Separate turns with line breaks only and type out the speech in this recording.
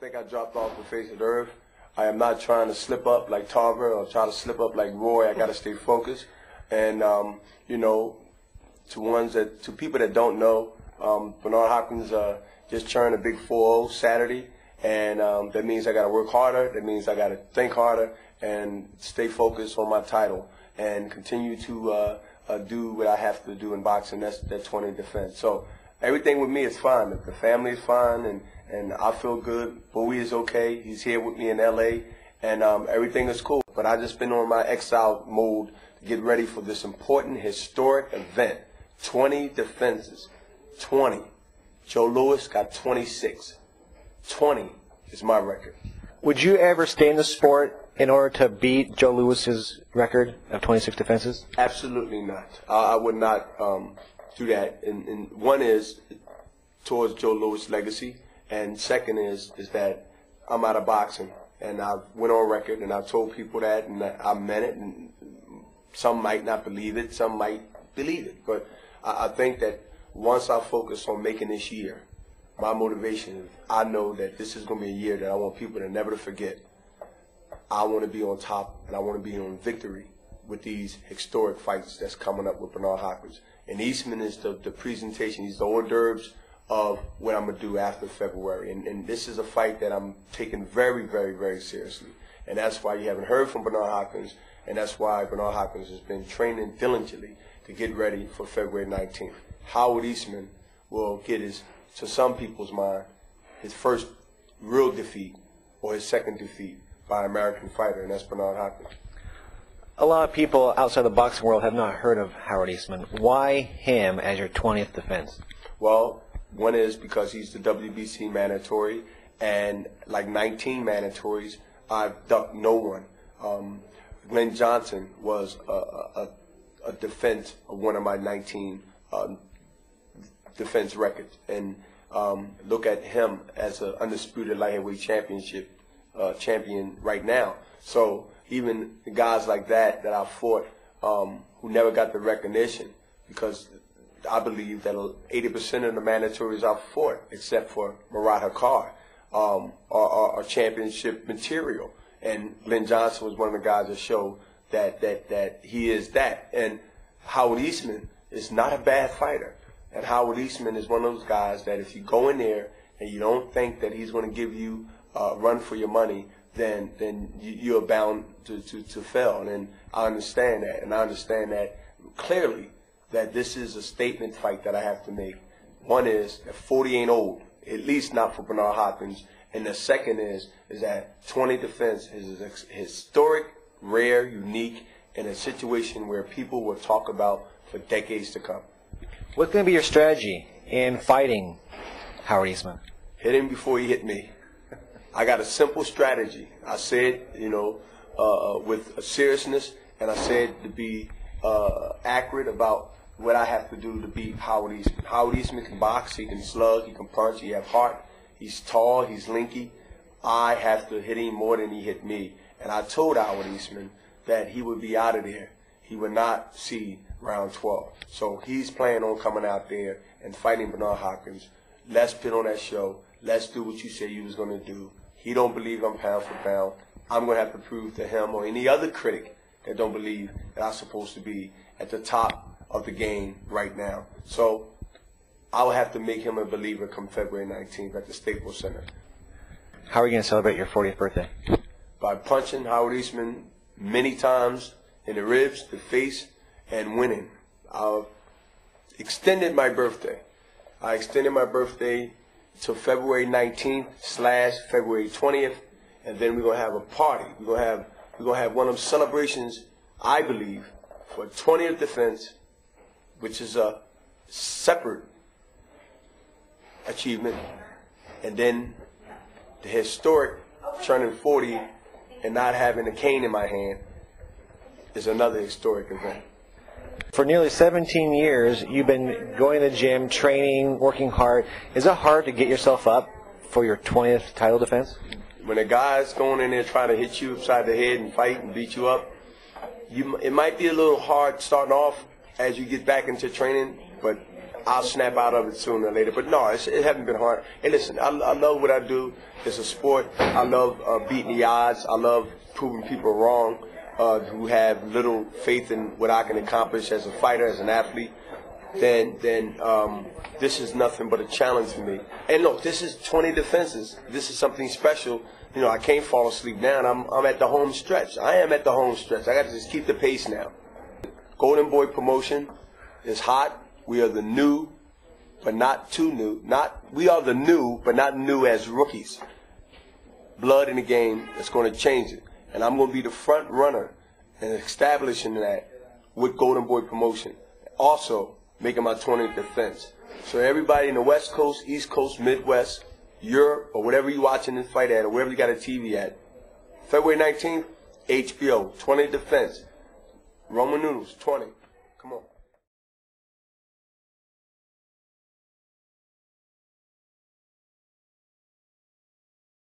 think I dropped off the face of the earth. I am not trying to slip up like Tarver or try to slip up like Roy. I got to stay focused. And, you know, to people that don't know, Bernard Hopkins just turned a big 4-0 Saturday. And that means I got to work harder. That means I got to think harder and stay focused on my title and continue to do what I have to do in boxing. That's that 20 defense. So everything with me is fine. The family is fine, and I feel good. Bowie is okay. He's here with me in L.A., and everything is cool. But I just been on my exile mode to get ready for this important, historic event. 20 defenses. 20. Joe Louis got 26. 20 is my record.
Would you ever stay in the sport in order to beat Joe Louis's record of 26 defenses?
Absolutely not. I would not do that. And one is towards Joe Louis' legacy, and second is that I'm out of boxing, and I went on record and I told people that, and I meant it. And some might not believe it, some might believe it, but I think that once I focus on making this year, my motivation is I know that this is going to be a year that I want people to never forget. I want to be on top, and I want to be on victory with these historic fights that's coming up with Bernard Hopkins. And Eastman is the presentation. He's the hors d'oeuvres of what I'm going to do after February. And this is a fight that I'm taking very, very, very seriously. And that's why you haven't heard from Bernard Hopkins, and that's why Bernard Hopkins has been training diligently to get ready for February 19th. Howard Eastman will get his, to some people's mind, his first real defeat or his second defeat by an American fighter, and that's Bernard Hopkins.
A lot of people outside the boxing world have not heard of Howard Eastman. Why him as your 20th defense?
Well, one is because he's the WBC mandatory, and like 19 mandatories, I've ducked no one. Glenn Johnson was a defense of one of my 19 defense records, and look at him as an undisputed light heavyweight championship champion right now. So even the guys like that I fought who never got the recognition, because I believe that 80% of the mandatories I fought, except for Murat Hakar, are championship material. And Glenn Johnson was one of the guys that showed that he is that. And Howard Eastman is not a bad fighter. And Howard Eastman is one of those guys that if you go in there and you don't think that he's going to give you a run for your money, then you're bound to fail. And I understand that. And I understand that clearly, that this is a statement fight that I have to make. One is that 40 ain't old, at least not for Bernard Hopkins. And the second is that 20 defense is historic, rare, unique, in a situation where people will talk about for decades to come.
What's going to be your strategy in fighting Howard Eastman?
Hit him before he hit me. I got a simple strategy. I said, you know, with a seriousness, and I said to be accurate about what I have to do to beat Howard Eastman. Howard Eastman can box, he can slug, he can punch, he have heart, he's tall, he's linky. I have to hit him more than he hit me. And I told Howard Eastman that he would be out of there. He would not see round 12. So he's planning on coming out there and fighting Bernard Hopkins. Let's put on that show. Let's do what you said you was going to do. He don't believe I'm pound for pound. I'm going to have to prove to him or any other critic that don't believe that I'm supposed to be at the top of the game right now. So I'll have to make him a believer come February 19th at the Staples Center.
How are you going to celebrate your 40th birthday?
By punching Howard Eastman many times in the ribs, the face, and winning. I extended my birthday. I extended my birthday to February 19th / February 20th, and then we're going to have a party. We're going to have one of them celebrations, I believe, for 20th defense, which is a separate achievement, and then the historic turning 40 and not having a cane in my hand is another historic event.
For nearly 17 years, you've been going to the gym, training, working hard. Is it hard to get yourself up for your 20th title defense?
When a guy's going in there trying to hit you upside the head and fight and beat you up, it might be a little hard starting off as you get back into training, but I'll snap out of it sooner or later. But no, it hasn't been hard. Hey, listen, I love what I do. It's a sport. I love beating the odds. I love proving people wrong who have little faith in what I can accomplish as a fighter, as an athlete. Then this is nothing but a challenge for me. And look, this is 20 defenses. This is something special. You know, I can't fall asleep now, and I'm at the home stretch. I am at the home stretch. I got to just keep the pace now. Golden Boy promotion is hot. We are the new, but not too new. We are the new, but not new as rookies. Blood in the game that's going to change it. And I'm going to be the front runner in establishing that with Golden Boy promotion. Also, making my 20th defense. So everybody in the West Coast, East Coast, Midwest, Europe, or whatever you're watching this fight at, or wherever you got a TV at, February 19th, HBO, 20th defense. Roman noodles, 20. Come on.